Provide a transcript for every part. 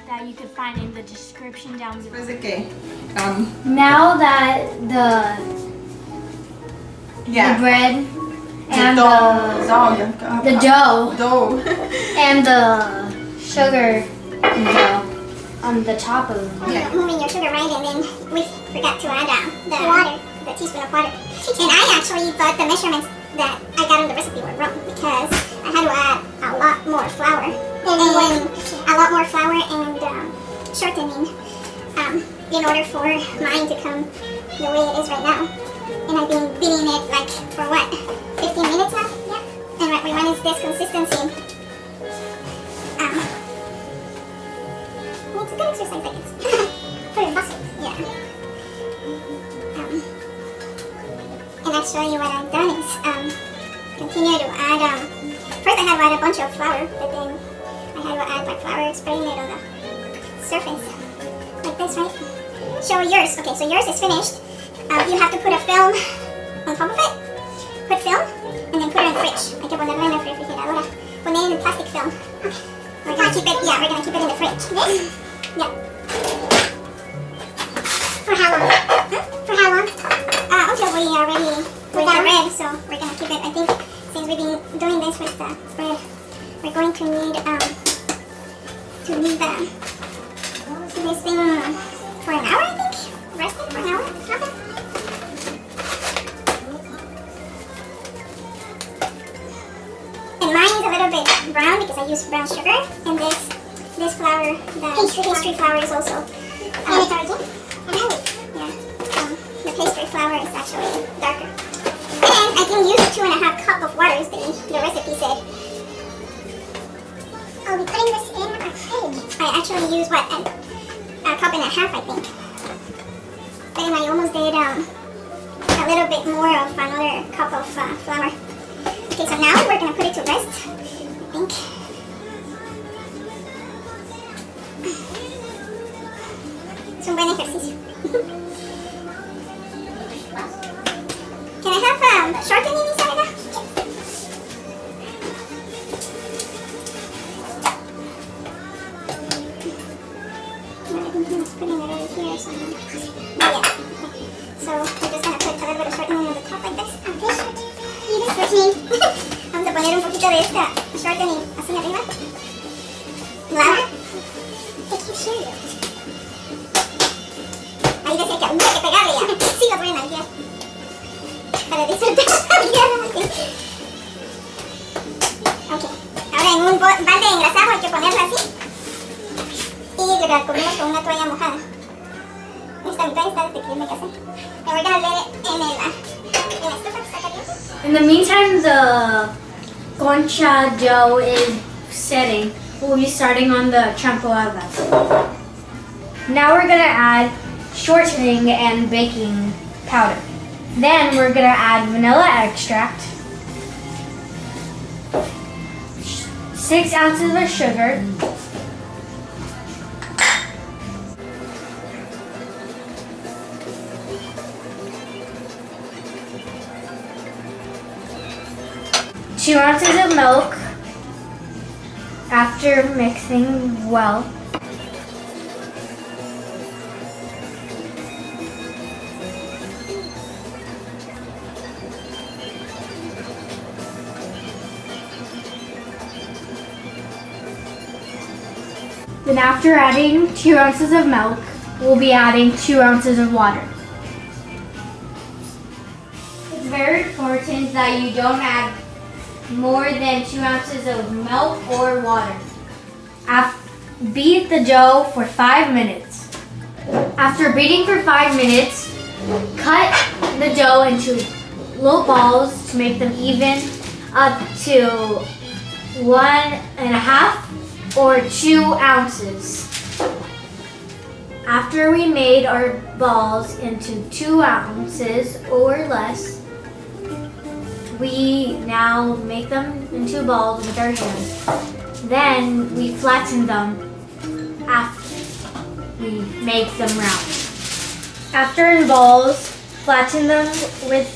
that you could find in the description down below. Después de que, now that the bread and the dough and the sugar dough on the top of them. Yeah. Moving your sugar right, and then we forgot to add the water, the teaspoon of water. And I actually thought the measurements that I got on the recipe were wrong because I had to add a lot more flour and shortening in order for mine to come the way it is right now. And I've been beating it like for what, 15 minutes now? Yeah. And when it's this consistency, it's a good exercise, I guess. For your muscles, yeah. And actually what I've done is continue to add, first I had to add a bunch of flour, but then I had to add my flour, spreading it on the surface, like this, right? Show yours, okay, so yours is finished. You have to put a film on top of it, put film, and then put it in the fridge. Hay que ponerlo en la refrigeradora, poner en el plastic film. Okay. We're gonna keep it, we're gonna keep it in the fridge. This? Yeah. For how long? Huh? For how long? Until we are ready with the bread, so we're gonna keep it. I think since we've been doing this with the bread, we're going to need this thing for an hour, I think. Rest it for an hour. Okay. And mine is a little bit brown because I use brown sugar, and this flour, the pastry flour, is also and it's origin. Yeah. The pastry flour is actually darker. And I can use 2.5 cups of water, as the recipe said. I'll be putting this in our fridge. I actually use what, a cup and a half, I think. Then I almost did a little bit more of another cup of flour. Okay, so now we're gonna put it to rest, I think. Es un buen ejercicio. Can I have shortening, Isabella? Putting it over here, so yeah. Okay. So we're just gonna put a little bit of shortening on the top like this. Shortening. Vamos a poner un poquito de esta shortening así arriba. Claro. Te quiero serio. Ahí decía que había que pegarle ya. Sí, lo ponen ahí ya. Para disfrutar. Ok. Ahora en un balde engrasado hay que ponerlo así. Y la cubrimos con una toalla mojada. Esta mitad está desde que yo me casé. And we're gonna let it in la estufa que está caliente. In the meantime, the concha dough is setting. We'll be starting on the champurradas. Now we're gonna add shortening and baking powder. Then we're gonna add vanilla extract, 6 ounces of sugar, two ounces of milk. After mixing well, then after adding 2 ounces of milk, we'll be adding 2 ounces of water. It's very important that you don't add more than 2 ounces of milk or water. Beat the dough for 5 minutes. After beating for 5 minutes, cut the dough into little balls to make them even up to 1.5 or 2 ounces. After we made our balls into 2 ounces or less, we now make them into balls with our hands. Then we flatten them after we make them round. After in balls, flatten them with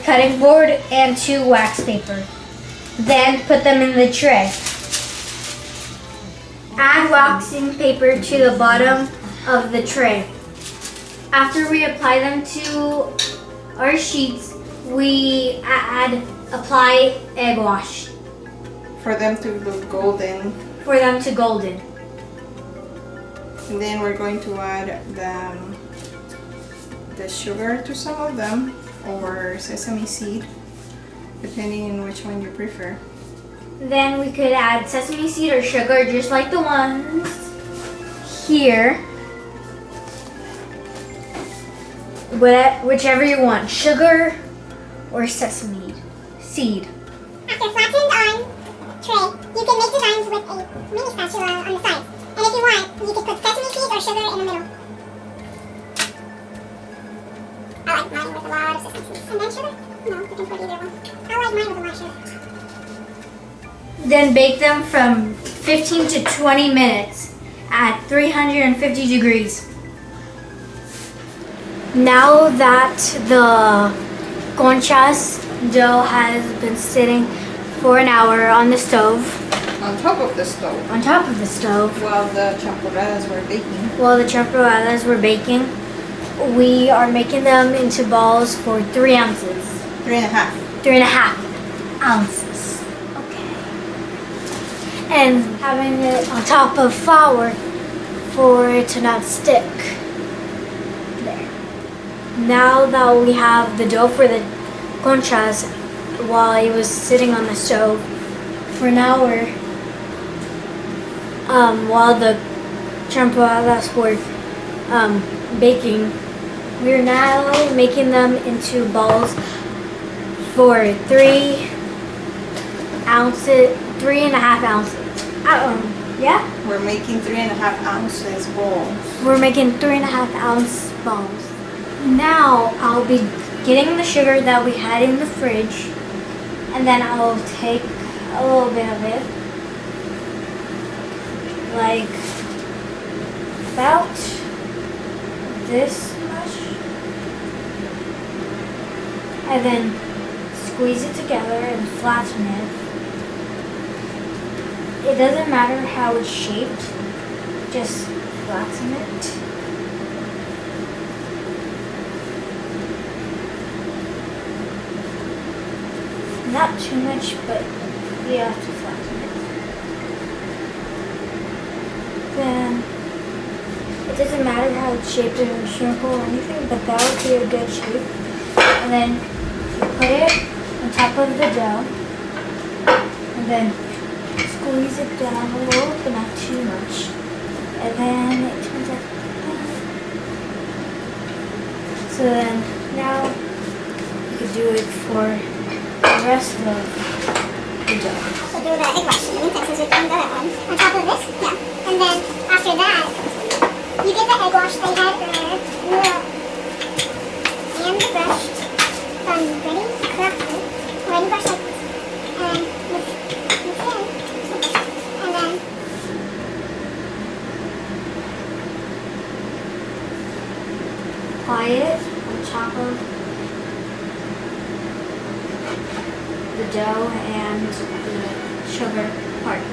cutting board and 2 wax paper. Then put them in the tray. waxing paper to the bottom of the tray. After we apply them to our sheets, we apply egg wash For them to look golden. for them to golden. And then we're going to add the sugar to some of them, or sesame seed, depending on which one you prefer. Then we could add sesame seed or sugar, just like the ones here. Whichever you want, sugar or sesame seed. After flattened on tray, you can make designs with a mini spatula on the sides. And if you want, you could put sesame seeds or sugar in the middle. I like mine with a lot of sesame seeds. And then sugar? No, you can put either one. I like mine with a lot of sugar. Then bake them from 15 to 20 minutes at 350 degrees. Now that the conchas dough has been sitting for an hour on the stove, On top of the stove, while the champurradas were baking. champurradas were baking, we are making them into balls for 3 ounces. 3.5. 3.5 ounces. Okay. And having it on top of flour for it to not stick. There. Now that we have the dough for the conchas while it was sitting on the stove for an hour, while the champurradas were baking, we're now making them into balls for 3.5 ounces. Yeah? We're making 3.5 ounces balls. We're making 3.5 ounce balls. Now I'll be getting the sugar that we had in the fridge, and then I'll take a little bit of it, like about this much, and then squeeze it together and flatten it. It doesn't matter how it's shaped, just flatten it. Not too much, but you have to flatten it. Then, it doesn't matter how it's shaped in a circle or anything, but that would be a good shape. And then you put it on top of the dough, and then squeeze it down a little, but not too much. And then it turns out like that. So then, now you can do it for the rest of the dough. So do the egg wash in the meantime since we're doing the other one. On top of this? Yeah. And then after that, you get the egg wash that you had earlier. You will hand the brush from ready correctly. Ready brush like this. And mix in. And then apply it on top of the dough and the sugar part.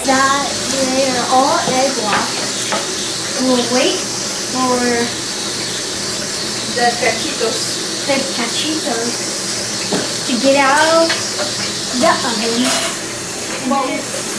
That they are all egg wash. We'll wait for The cachitos. the cachitos to get out of the oven. And Well, just